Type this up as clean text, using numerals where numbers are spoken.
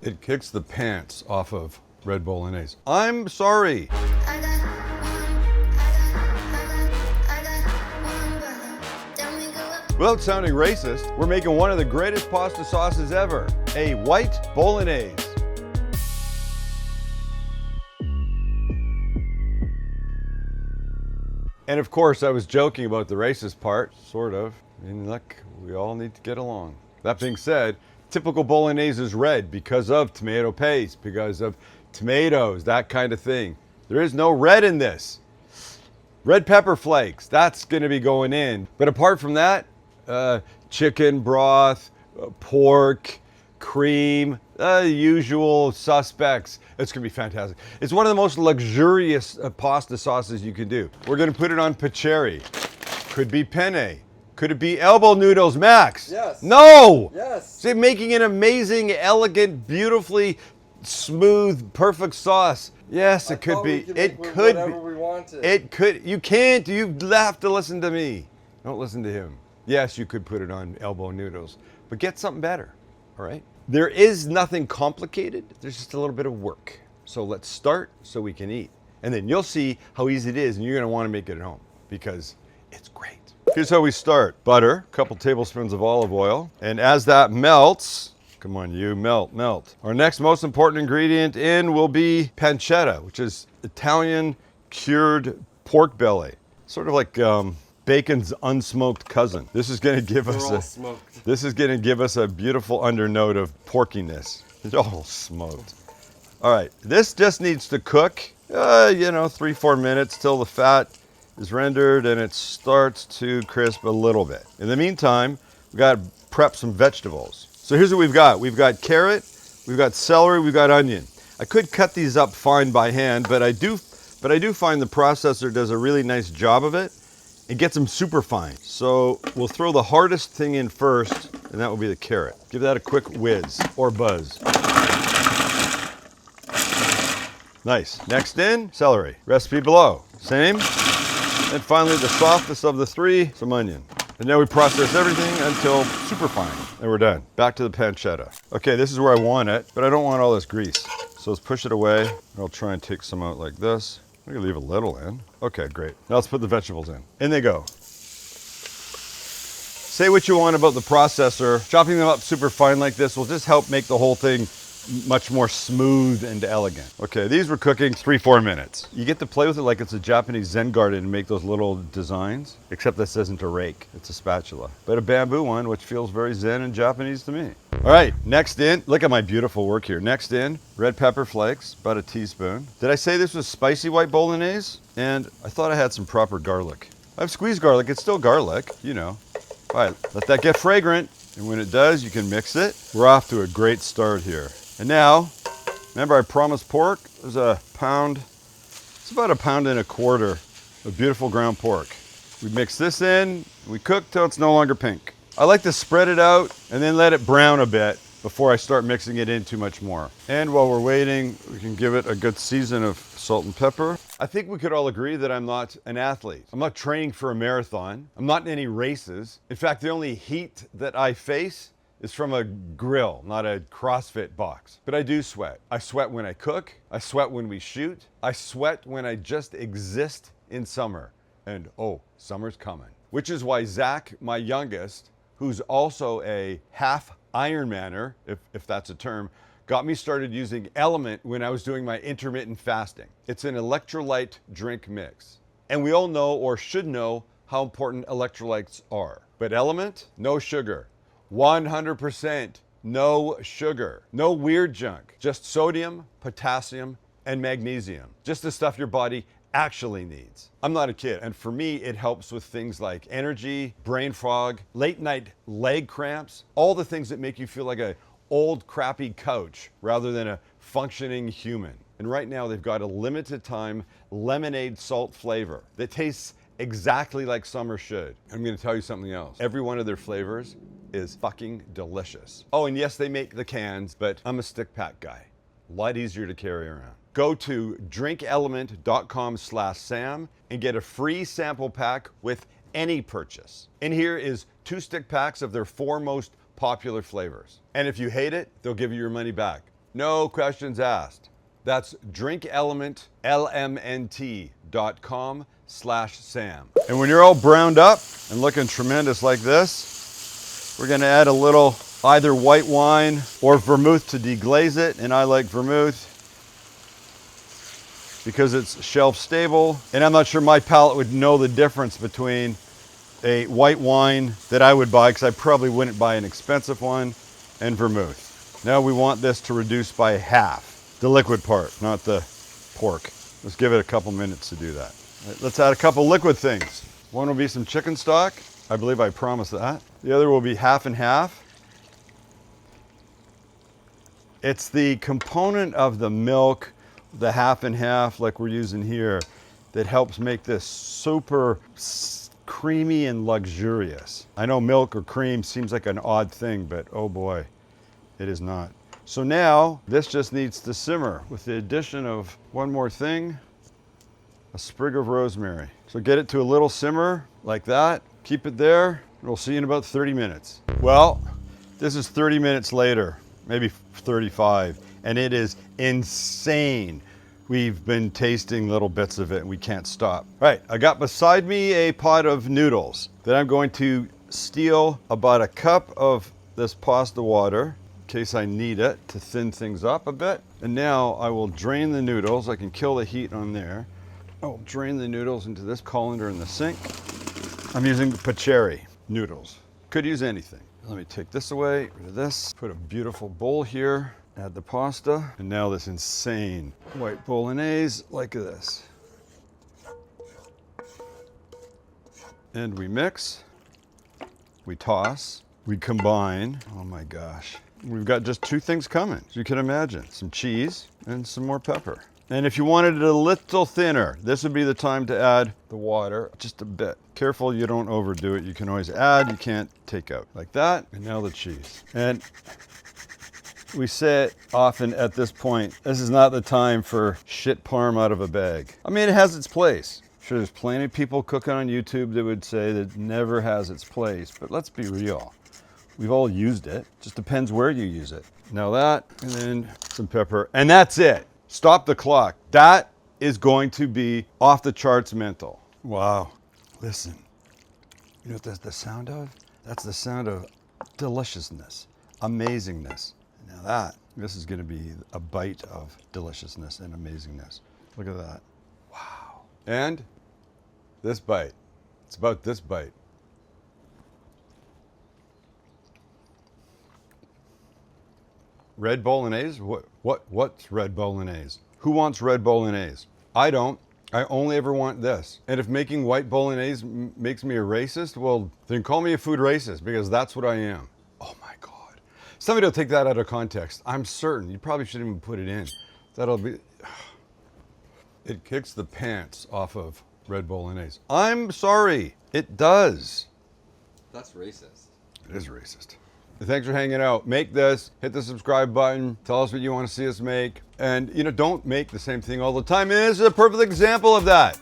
It kicks the pants off of red bolognese. I'm sorry. Without sounding racist, we're making one of the greatest pasta sauces ever, a white bolognese. And of course, I was joking about the racist part, sort of. I mean, look, we all need to get along. That being said, typical bolognese is red because of tomato paste, because of tomatoes, that kind of thing. There is no red in this. Red pepper flakes, that's gonna be going in. But apart from that, chicken broth, pork, cream, usual suspects. It's gonna be fantastic. It's one of the most luxurious pasta sauces you can do. We're gonna put it on pacheri. Could be penne. Could it be elbow noodles, Max? Yes. No! Yes. So making an amazing, elegant, beautifully smooth, perfect sauce. Yes, it could be. It could be. Whatever we wanted. It could. You can't. You have to listen to me. Don't listen to him. Yes, you could put it on elbow noodles, but get something better. All right. There is nothing complicated. There's just a little bit of work. So let's start so we can eat, and then you'll see how easy it is, and you're gonna want to make it at home because it's great. Here's how we start. Butter, a couple tablespoons of olive oil, and as that melts, come on, you melt. Our next most important ingredient in will be pancetta, which is Italian cured pork belly. Sort of like bacon's unsmoked cousin. This is going to give us a beautiful undernote of porkiness. It's all smoked. All right, this just needs to cook, 3-4 minutes till the fat is rendered and it starts to crisp a little bit. In the meantime, we got to prep some vegetables. So here's what we've got. We've got carrot, we've got celery, we've got onion. I could cut these up fine by hand, but I do find the processor does a really nice job of it. It gets them super fine. So we'll throw the hardest thing in first, and that will be the carrot. Give that a quick whiz or buzz. Nice. Next in, celery. Recipe below. Same. And finally, the softest of the three, some onion. And now we process everything until super fine, and we're done. Back to the pancetta. Okay, this is where I want it, but I don't want all this grease. So let's push it away. I'll try and take some out like this. I'm gonna leave a little in. Okay, great. Now let's put the vegetables in. In they go. Say what you want about the processor. Chopping them up super fine like this will just help make the whole thing much more smooth and elegant. Okay, these were cooking 3-4 minutes. You get to play with it like it's a Japanese Zen garden and make those little designs, except this isn't a rake, it's a spatula. But a bamboo one, which feels very Zen and Japanese to me. All right, next in, look at my beautiful work here. Next in, red pepper flakes, about a teaspoon. Did I say this was spicy white bolognese? And I thought I had some proper garlic. I've squeezed garlic, it's still garlic, you know. All right, let that get fragrant. And when it does, you can mix it. We're off to a great start here. And now, remember I promised pork? There's a pound, it's about 1.25 pounds of beautiful ground pork. We mix this in, we cook till it's no longer pink. I like to spread it out and then let it brown a bit before I start mixing it in too much more. And while we're waiting, we can give it a good season of salt and pepper. I think we could all agree that I'm not an athlete. I'm not training for a marathon. I'm not in any races. In fact, the only heat that I face is from a grill, not a CrossFit box. But I do sweat. I sweat when I cook. I sweat when we shoot. I sweat when I just exist in summer. And oh, summer's coming. Which is why Zach, my youngest, who's also a half Ironmaner, if that's a term, got me started using Element when I was doing my intermittent fasting. It's an electrolyte drink mix. And we all know, or should know, how important electrolytes are. But Element, no sugar. 100% no sugar, no weird junk, just sodium, potassium, and magnesium. Just the stuff your body actually needs. I'm not a kid, and for me, it helps with things like energy, brain fog, late night leg cramps, all the things that make you feel like an old crappy couch rather than a functioning human. And right now, they've got a limited time lemonade salt flavor that tastes exactly like summer should. I'm gonna tell you something else. Every one of their flavors is fucking delicious. Oh, and yes, they make the cans, but I'm a stick pack guy. A lot easier to carry around. Go to drinkelement.com/Sam and get a free sample pack with any purchase. In here is 2 stick packs of their 4 most popular flavors. And if you hate it, they'll give you your money back. No questions asked. That's drinkelement.com/Sam. And when you're all browned up and looking tremendous like this, we're gonna add a little either white wine or vermouth to deglaze it. And I like vermouth because it's shelf stable. And I'm not sure my palate would know the difference between a white wine that I would buy, because I probably wouldn't buy an expensive one, and vermouth. Now we want this to reduce by half. The liquid part, not the pork. Let's give it a couple minutes to do that. Let's add a couple liquid things. One will be some chicken stock. I believe I promised that. The other will be half and half. It's the component of the milk, the half and half like we're using here, that helps make this super creamy and luxurious. I know milk or cream seems like an odd thing, but oh boy, it is not. So now this just needs to simmer with the addition of one more thing, a sprig of rosemary. So get it to a little simmer like that. Keep it there, and we'll see you in about 30 minutes. Well, this is 30 minutes later, maybe 35, and it is insane. We've been tasting little bits of it and we can't stop. Right, I got beside me a pot of noodles that I'm going to steal about a cup of this pasta water in case I need it to thin things up a bit. And now I will drain the noodles. I can kill the heat on there. I'll drain the noodles into this colander in the sink. I'm using pacheri noodles. Could use anything. Let me take this away, rid of this. Put a beautiful bowl here. Add the pasta, and now this insane white bolognese like this. And we mix, we toss, we combine. Oh my gosh. We've got just two things coming, as you can imagine. Some cheese and some more pepper. And if you wanted it a little thinner, this would be the time to add the water just a bit. Careful you don't overdo it. You can always add, you can't take out. Like that, and now the cheese. And we say it often at this point, this is not the time for shit parm out of a bag. I mean, it has its place. I'm sure there's plenty of people cooking on YouTube that would say that it never has its place, but let's be real. We've all used it. Just depends where you use it. Now that, and then some pepper, and that's it. Stop the clock. That is going to be off the charts mental. Wow. Listen, you know what that's the sound of? That's the sound of deliciousness, amazingness. Now this is going to be a bite of deliciousness and amazingness. Look at that. Wow. And this bite. It's about this bite. Red bolognese? What's red bolognese? Who wants red bolognese? I don't. I only ever want this. And if making white bolognese makes me a racist, well, then call me a food racist, because that's what I am. Oh my God. Somebody will take that out of context. I'm certain. You probably shouldn't even put it in. That'll be... It kicks the pants off of red bolognese. I'm sorry. It does. That's racist. It is racist. Thanks for hanging out. Make this, hit the subscribe button, tell us what you want to see us make. And, don't make the same thing all the time. And this is a perfect example of that.